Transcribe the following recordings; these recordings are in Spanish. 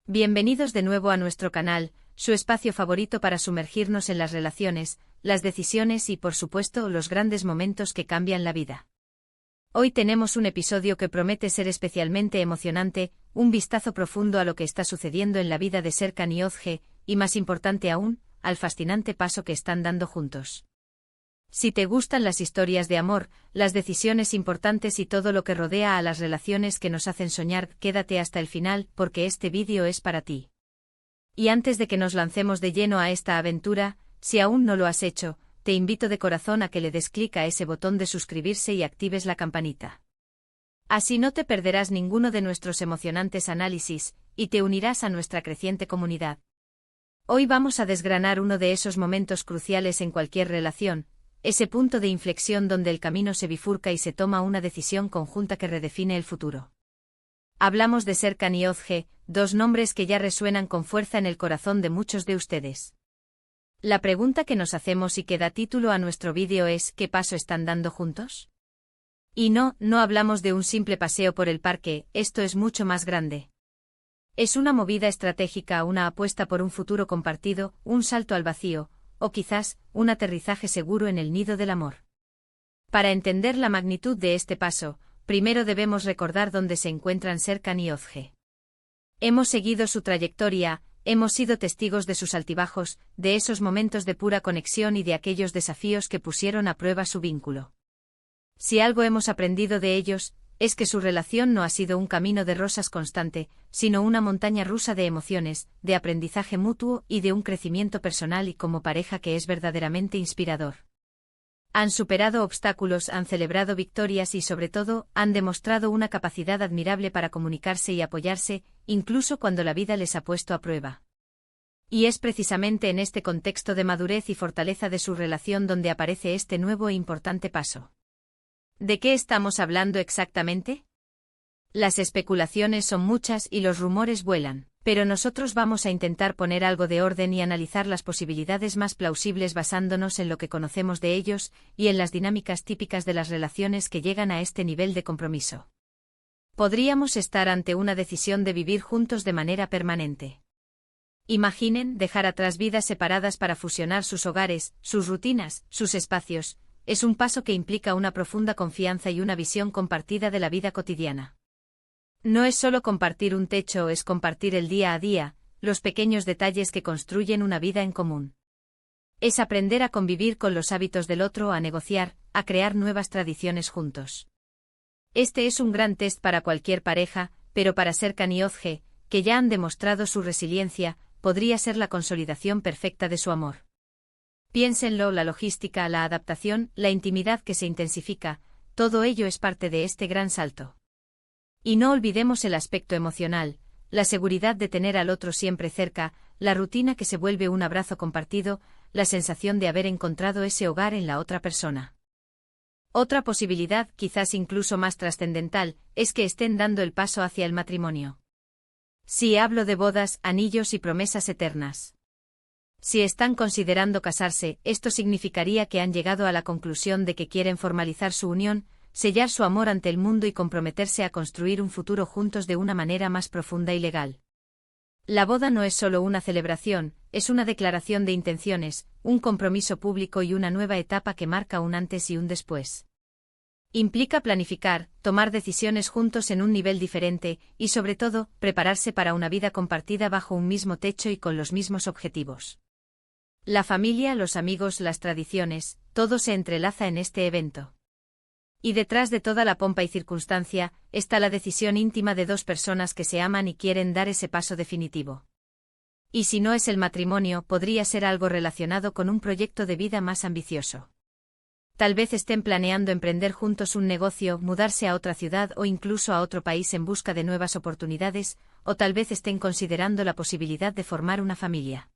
Bienvenidos de nuevo a nuestro canal, su espacio favorito para sumergirnos en las relaciones, las decisiones y, por supuesto, los grandes momentos que cambian la vida. Hoy tenemos un episodio que promete ser especialmente emocionante, un vistazo profundo a lo que está sucediendo en la vida de Serkan y Özge, y más importante aún, al fascinante paso que están dando juntos. Si te gustan las historias de amor, las decisiones importantes y todo lo que rodea a las relaciones que nos hacen soñar, quédate hasta el final, porque este vídeo es para ti. Y antes de que nos lancemos de lleno a esta aventura, si aún no lo has hecho, te invito de corazón a que le des clic a ese botón de suscribirse y actives la campanita. Así no te perderás ninguno de nuestros emocionantes análisis, y te unirás a nuestra creciente comunidad. Hoy vamos a desgranar uno de esos momentos cruciales en cualquier relación, ese punto de inflexión donde el camino se bifurca y se toma una decisión conjunta que redefine el futuro. Hablamos de Serkan y Özge, dos nombres que ya resuenan con fuerza en el corazón de muchos de ustedes. La pregunta que nos hacemos y que da título a nuestro vídeo es ¿qué paso están dando juntos? Y no hablamos de un simple paseo por el parque, esto es mucho más grande. Es una movida estratégica, una apuesta por un futuro compartido, un salto al vacío, o quizás, un aterrizaje seguro en el nido del amor. Para entender la magnitud de este paso, primero debemos recordar dónde se encuentran Serkan y Özge. Hemos seguido su trayectoria, hemos sido testigos de sus altibajos, de esos momentos de pura conexión y de aquellos desafíos que pusieron a prueba su vínculo. Si algo hemos aprendido de ellos, es que su relación no ha sido un camino de rosas constante, sino una montaña rusa de emociones, de aprendizaje mutuo y de un crecimiento personal y como pareja que es verdaderamente inspirador. Han superado obstáculos, han celebrado victorias y sobre todo, han demostrado una capacidad admirable para comunicarse y apoyarse, incluso cuando la vida les ha puesto a prueba. Y es precisamente en este contexto de madurez y fortaleza de su relación donde aparece este nuevo e importante paso. ¿De qué estamos hablando exactamente? Las especulaciones son muchas y los rumores vuelan, pero nosotros vamos a intentar poner algo de orden y analizar las posibilidades más plausibles basándonos en lo que conocemos de ellos y en las dinámicas típicas de las relaciones que llegan a este nivel de compromiso. Podríamos estar ante una decisión de vivir juntos de manera permanente. Imaginen dejar atrás vidas separadas para fusionar sus hogares, sus rutinas, sus espacios. Es un paso que implica una profunda confianza y una visión compartida de la vida cotidiana. No es solo compartir un techo, es compartir el día a día, los pequeños detalles que construyen una vida en común. Es aprender a convivir con los hábitos del otro, a negociar, a crear nuevas tradiciones juntos. Este es un gran test para cualquier pareja, pero para Serkan y Özge, que ya han demostrado su resiliencia, podría ser la consolidación perfecta de su amor. Piénsenlo, la logística, la adaptación, la intimidad que se intensifica, todo ello es parte de este gran salto. Y no olvidemos el aspecto emocional, la seguridad de tener al otro siempre cerca, la rutina que se vuelve un abrazo compartido, la sensación de haber encontrado ese hogar en la otra persona. Otra posibilidad, quizás incluso más trascendental, es que estén dando el paso hacia el matrimonio. Sí, hablo de bodas, anillos y promesas eternas. Si están considerando casarse, esto significaría que han llegado a la conclusión de que quieren formalizar su unión, sellar su amor ante el mundo y comprometerse a construir un futuro juntos de una manera más profunda y legal. La boda no es solo una celebración, es una declaración de intenciones, un compromiso público y una nueva etapa que marca un antes y un después. Implica planificar, tomar decisiones juntos en un nivel diferente, y sobre todo, prepararse para una vida compartida bajo un mismo techo y con los mismos objetivos. La familia, los amigos, las tradiciones, todo se entrelaza en este evento. Y detrás de toda la pompa y circunstancia, está la decisión íntima de dos personas que se aman y quieren dar ese paso definitivo. Y si no es el matrimonio, podría ser algo relacionado con un proyecto de vida más ambicioso. Tal vez estén planeando emprender juntos un negocio, mudarse a otra ciudad o incluso a otro país en busca de nuevas oportunidades, o tal vez estén considerando la posibilidad de formar una familia.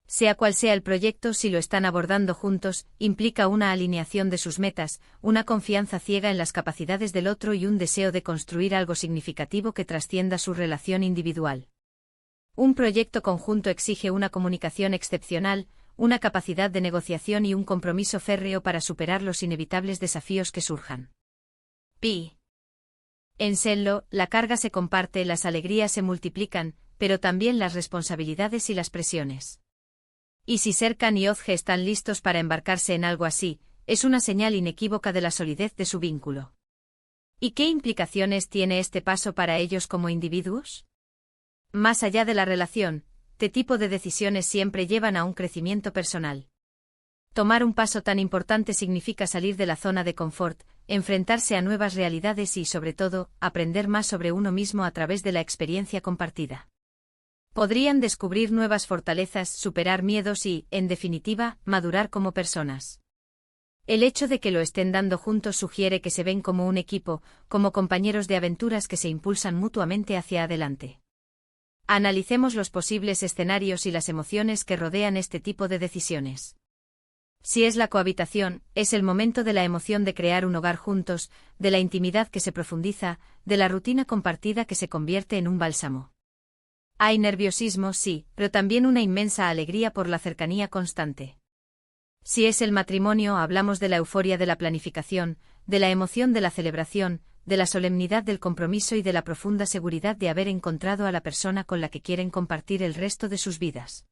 Sea cual sea el proyecto, si lo están abordando juntos, implica una alineación de sus metas, una confianza ciega en las capacidades del otro y un deseo de construir algo significativo que trascienda su relación individual. Un proyecto conjunto exige una comunicación excepcional, una capacidad de negociación y un compromiso férreo para superar los inevitables desafíos que surjan. En Sello, la carga se comparte, las alegrías se multiplican, pero también las responsabilidades y las presiones. Y si Serkan y Ozge están listos para embarcarse en algo así, es una señal inequívoca de la solidez de su vínculo. ¿Y qué implicaciones tiene este paso para ellos como individuos? Más allá de la relación, este tipo de decisiones siempre llevan a un crecimiento personal. Tomar un paso tan importante significa salir de la zona de confort, enfrentarse a nuevas realidades y, sobre todo, aprender más sobre uno mismo a través de la experiencia compartida. Podrían descubrir nuevas fortalezas, superar miedos y, en definitiva, madurar como personas. El hecho de que lo estén dando juntos sugiere que se ven como un equipo, como compañeros de aventuras que se impulsan mutuamente hacia adelante. Analicemos los posibles escenarios y las emociones que rodean este tipo de decisiones. Si es la cohabitación, es el momento de la emoción de crear un hogar juntos, de la intimidad que se profundiza, de la rutina compartida que se convierte en un bálsamo. Hay nerviosismo, sí, pero también una inmensa alegría por la cercanía constante. Si es el matrimonio, hablamos de la euforia de la planificación, de la emoción de la celebración, de la solemnidad del compromiso y de la profunda seguridad de haber encontrado a la persona con la que quieren compartir el resto de sus vidas.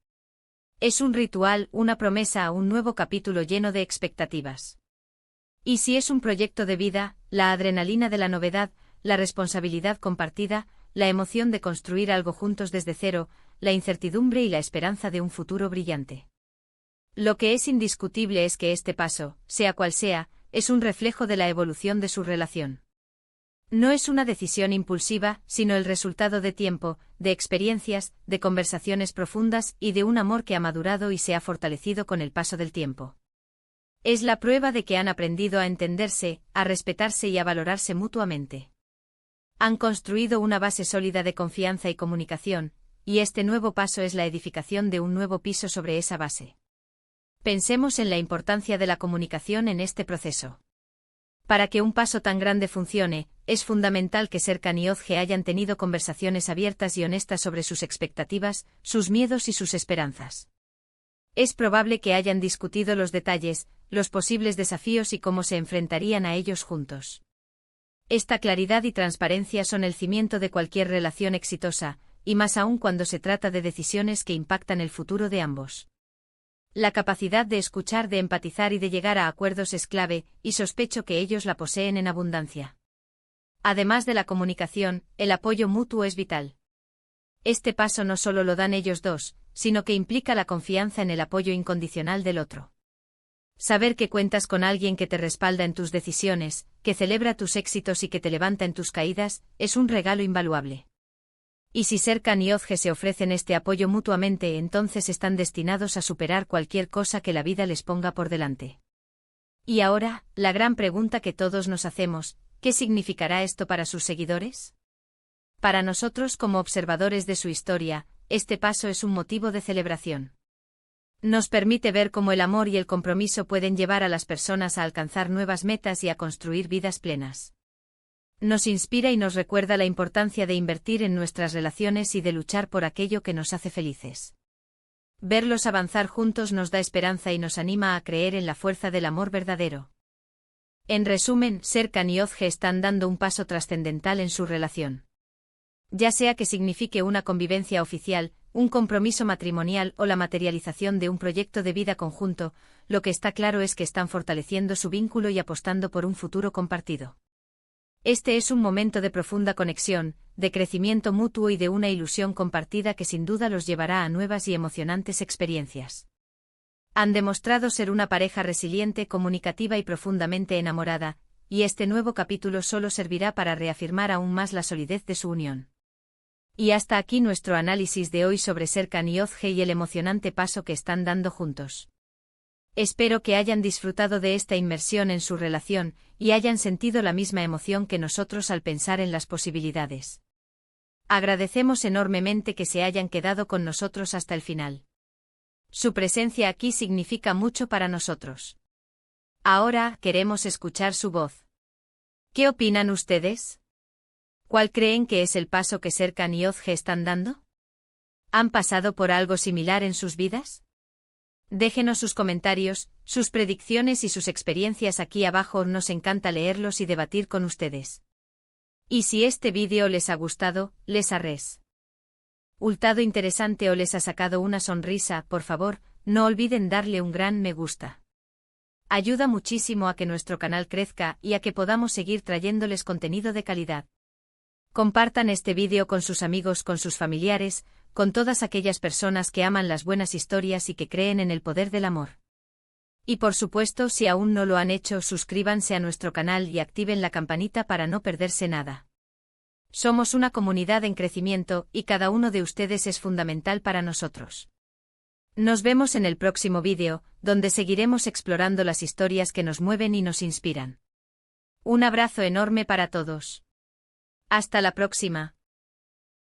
Es un ritual, una promesa a un nuevo capítulo lleno de expectativas. Y si es un proyecto de vida, la adrenalina de la novedad, la responsabilidad compartida, la emoción de construir algo juntos desde cero, la incertidumbre y la esperanza de un futuro brillante. Lo que es indiscutible es que este paso, sea cual sea, es un reflejo de la evolución de su relación. No es una decisión impulsiva, sino el resultado de tiempo, de experiencias, de conversaciones profundas y de un amor que ha madurado y se ha fortalecido con el paso del tiempo. Es la prueba de que han aprendido a entenderse, a respetarse y a valorarse mutuamente. Han construido una base sólida de confianza y comunicación, y este nuevo paso es la edificación de un nuevo piso sobre esa base. Pensemos en la importancia de la comunicación en este proceso. Para que un paso tan grande funcione, es fundamental que Serkan y Ozge hayan tenido conversaciones abiertas y honestas sobre sus expectativas, sus miedos y sus esperanzas. Es probable que hayan discutido los detalles, los posibles desafíos y cómo se enfrentarían a ellos juntos. Esta claridad y transparencia son el cimiento de cualquier relación exitosa, y más aún cuando se trata de decisiones que impactan el futuro de ambos. La capacidad de escuchar, de empatizar y de llegar a acuerdos es clave, y sospecho que ellos la poseen en abundancia. Además de la comunicación, el apoyo mutuo es vital. Este paso no solo lo dan ellos dos, sino que implica la confianza en el apoyo incondicional del otro. Saber que cuentas con alguien que te respalda en tus decisiones, que celebra tus éxitos y que te levanta en tus caídas, es un regalo invaluable. Y si Serkan y Ozge se ofrecen este apoyo mutuamente, entonces están destinados a superar cualquier cosa que la vida les ponga por delante. Y ahora, la gran pregunta que todos nos hacemos, ¿qué significará esto para sus seguidores? Para nosotros como observadores de su historia, este paso es un motivo de celebración. Nos permite ver cómo el amor y el compromiso pueden llevar a las personas a alcanzar nuevas metas y a construir vidas plenas. Nos inspira y nos recuerda la importancia de invertir en nuestras relaciones y de luchar por aquello que nos hace felices. Verlos avanzar juntos nos da esperanza y nos anima a creer en la fuerza del amor verdadero. En resumen, Serkan y Ozge están dando un paso trascendental en su relación. Ya sea que signifique una convivencia oficial, un compromiso matrimonial o la materialización de un proyecto de vida conjunto, lo que está claro es que están fortaleciendo su vínculo y apostando por un futuro compartido. Este es un momento de profunda conexión, de crecimiento mutuo y de una ilusión compartida que sin duda los llevará a nuevas y emocionantes experiencias. Han demostrado ser una pareja resiliente, comunicativa y profundamente enamorada, y este nuevo capítulo solo servirá para reafirmar aún más la solidez de su unión. Y hasta aquí nuestro análisis de hoy sobre Serkan y Ozge y el emocionante paso que están dando juntos. Espero que hayan disfrutado de esta inmersión en su relación, y hayan sentido la misma emoción que nosotros al pensar en las posibilidades. Agradecemos enormemente que se hayan quedado con nosotros hasta el final. Su presencia aquí significa mucho para nosotros. Ahora, queremos escuchar su voz. ¿Qué opinan ustedes? ¿Cuál creen que es el paso que Serkan y Ozge están dando? ¿Han pasado por algo similar en sus vidas? Déjenos sus comentarios, sus predicciones y sus experiencias aquí abajo, nos encanta leerlos y debatir con ustedes. Y si este vídeo les ha gustado, les arres. resultado interesante o les ha sacado una sonrisa, por favor, no olviden darle un gran me gusta. Ayuda muchísimo a que nuestro canal crezca y a que podamos seguir trayéndoles contenido de calidad. Compartan este vídeo con sus amigos, con sus familiares, con todas aquellas personas que aman las buenas historias y que creen en el poder del amor. Y por supuesto, si aún no lo han hecho, suscríbanse a nuestro canal y activen la campanita para no perderse nada. Somos una comunidad en crecimiento y cada uno de ustedes es fundamental para nosotros. Nos vemos en el próximo vídeo, donde seguiremos explorando las historias que nos mueven y nos inspiran. Un abrazo enorme para todos. Hasta la próxima.